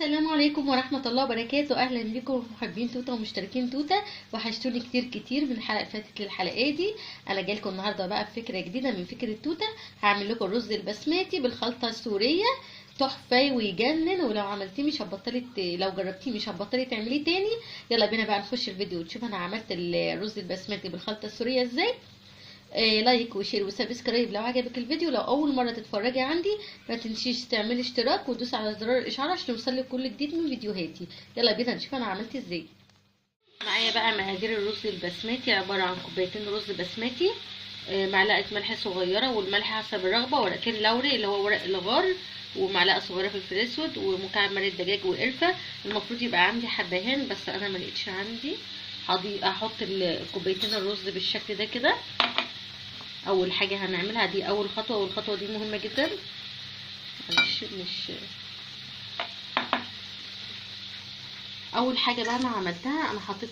السلام عليكم ورحمة الله وبركاته. أهلا بكم محبين توتة ومشتركين توتة. وحشتوني كتير كتير من الحلقة اللي فاتت للحلقة دي. أنا جايلكم النهاردة بقى بفكرة جديدة من فكرة توتة. هعمل لكم الرز البسمتي بالخلطة السورية، تحفة ويجنن. ولو عملتيه مش هتبطلي لو جربتيه مش هتبطلي تعمليه تاني. يلا بينا بقى نخش الفيديو ونشوف أنا عملت الرز البسمتي بالخلطة السورية ازاي. لايك وشير وسبسكرايب لو عجبك الفيديو. لو اول مره تتفرجي عندي ما تنسيش تعملي اشتراك وتدوسي على زرار الاشعار عشان يوصلك كل جديد من فيديوهاتي. يلا بينا نشوف انا عملت ازاي. معايا بقى مقادير الرز البسمتي، عباره عن كوبايتين رز بسمتي، معلقه ملح صغيره، والملح حسب الرغبه، ورقتين لوري اللي هو ورق الغار، ومعلقه صغيره فلفل اسود، ومكعب مرقه دجاج وقرفه. المفروض يبقى عندي حبهان بس انا ما لقيتش عندي. هحط الكوبايتين الرز بالشكل ده كده. اول حاجه هنعملها دي اول خطوه، والخطوه دي مهمه جدا. مش اول حاجه بقى انا عملتها، انا حطيت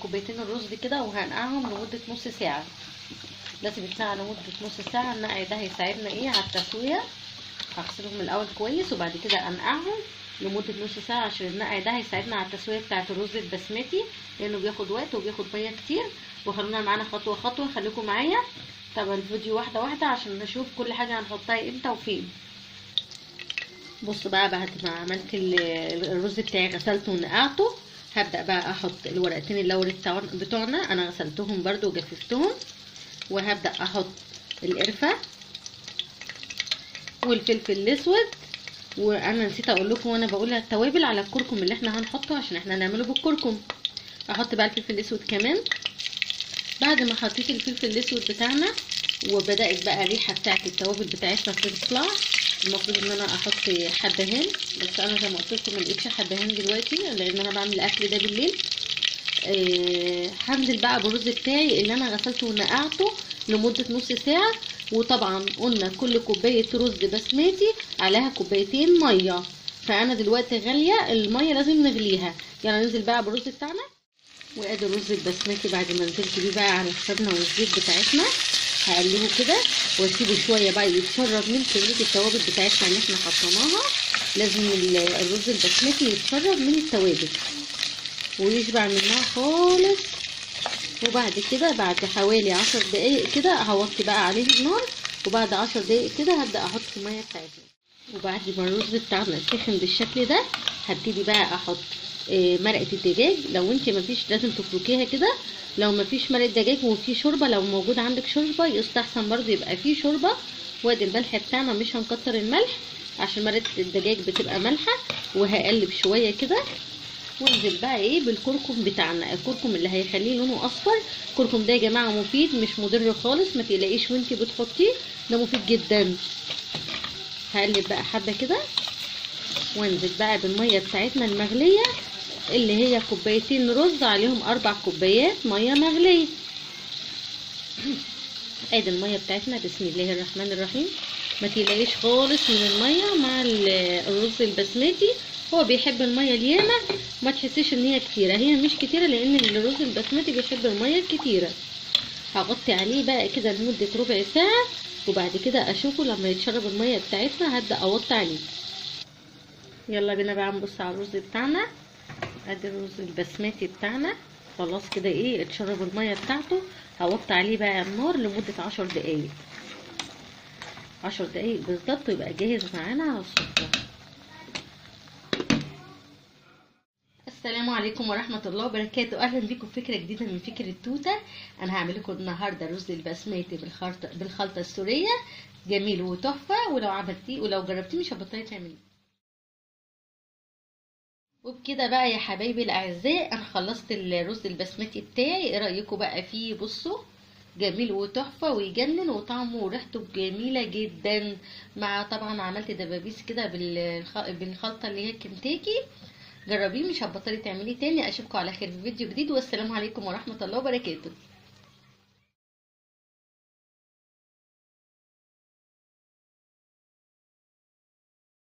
كوبايتين الرز دي كده وهنقعهم لمده نص ساعه. لازم يتنقع لمده نص ساعه. النقع ده هيساعدنا على التسويه. هغسلهم الاول كويس وبعد كده انقعهم لمده نص ساعه، عشان النقع ده هيساعدنا على التسويه بتاعه الرز البسمتي، لانه بياخد وقت وبياخد ميه كتير. وخلونا معانا خطوه خطوه، خليكم معايا. طبعا الفيديو واحده واحده عشان نشوف كل حاجه هنحطها امتى وفين. بصوا بقى، بعد ما عملت الرز بتاعي غسلته ونقعته، هبدا بقى احط الورقتين اللوري بتوعنا. انا غسلتهم برده وجففتهم. وهبدا احط القرفه والفلفل الاسود. وانا نسيت اقول لكم وانا بقول التوابل على الكركم اللي احنا هنحطه، عشان احنا هنعمله بالكركم. احط بقى الفلفل الاسود كمان. بعد ما حطيت الفلفل الاسود بتاعنا وبدات بقى الريحه بتاعت التوابل بتاعتنا تطلع، المفروض ان انا احط حبهان، بس انا زي ما قلت لكم ما لقيتش حبهان دلوقتي لان انا بعمل الاكل ده بالليل. هنزل بقى بالرز بتاعي اللي انا غسلته ونقعته لمده نص ساعه. وطبعا قلنا كل كوبايه رز بسمتي عليها كوبايتين ميه، فانا دلوقتي غاليه الميه لازم نغليها. يلا ننزل بقى بالرز بتاعنا. وادي الرز البسمتي بعد ما نزلت بيه بقى على السمنه والزيت بتاعتنا، هقلبه كده واسيبه شويه بقى يتشرب من كميه التوابل بتاعتنا اللي احنا حطيناها. لازم الرز البسمتي يتشرب من التوابل ويشبع منها خالص. وبعد كده بعد حوالي 10 دقايق كده هوطي بقى عليه النار، وبعد 10 دقايق كده هبدا احط الميه بتاعتنا. وبعد ما الرز بتاعنا سخن بالشكل ده، هبتدي بقى احط مرقه الدجاج. لو انت مفيش لازم تفركيها كده. لو مفيش مرقه دجاج وفي شوربه، لو موجود عندك شوربه يستحسن برضو يبقى فيه شوربه. وادي الملح بتاعنا، مش هنكتر الملح عشان مرقه الدجاج بتبقى مالحه. وهقلب شويه كده، وانزل بقى بالكركم بتاعنا، الكركم اللي هيخليه لونه اصفر. الكركم ده يا جماعه مفيد مش مضر خالص، ما تقلقيش وانتي بتحطيه، ده مفيد جدا. هقلب بقى حبه كده وانزل بقى بالميه بتاعتنا المغليه، اللي هي كوبايتين رز عليهم 4 كوبايات ميه مغليه. ادي الميه بتاعتنا، بسم الله الرحمن الرحيم. ما تقلقيش خالص من الميه مع الرز البسمتي، هو بيحب الميه الياما، ما تحسيش ان هي كتيره. هي مش كتيره لان الرز البسمتي بيحب الميه الكتيره. هغطي عليه بقى كده لمده ربع ساعه، وبعد كده اشوفه لما يتشرب الميه بتاعتنا هبدا اوطي عليه. يلا بينا بقى نبص على الرز بتاعنا. ادي الرز البسمتي بتاعنا خلاص كده اتشرب الميه بتاعته. هوطي عليه بقى النار لمده 10 دقايق. 10 دقايق بالظبط يبقى جاهز معانا على السفره. السلام عليكم ورحمه الله وبركاته. اهلا بيكم في فكره جديده من فكره توته. انا هعمل لكم النهارده الرز البسمتي بالخلطه السوريه، جميل وتحفه. ولو جربتيه مش هتبطلي تعمليه. وبكده بقى يا حبايبي الاعزاء انا خلصت الرز البسمتي بتاعي. ايه رايكم بقى فيه؟ بصوا جميل وتحفه ويجنن، وطعمه وريحته جميله جدا. مع طبعا عملت دبابيس كده بالخلطه اللي هي كنتاكي. جربيه مش هتبطلي تعمليه تاني. اشوفكم على خير في فيديو جديد، والسلام عليكم ورحمه الله وبركاته.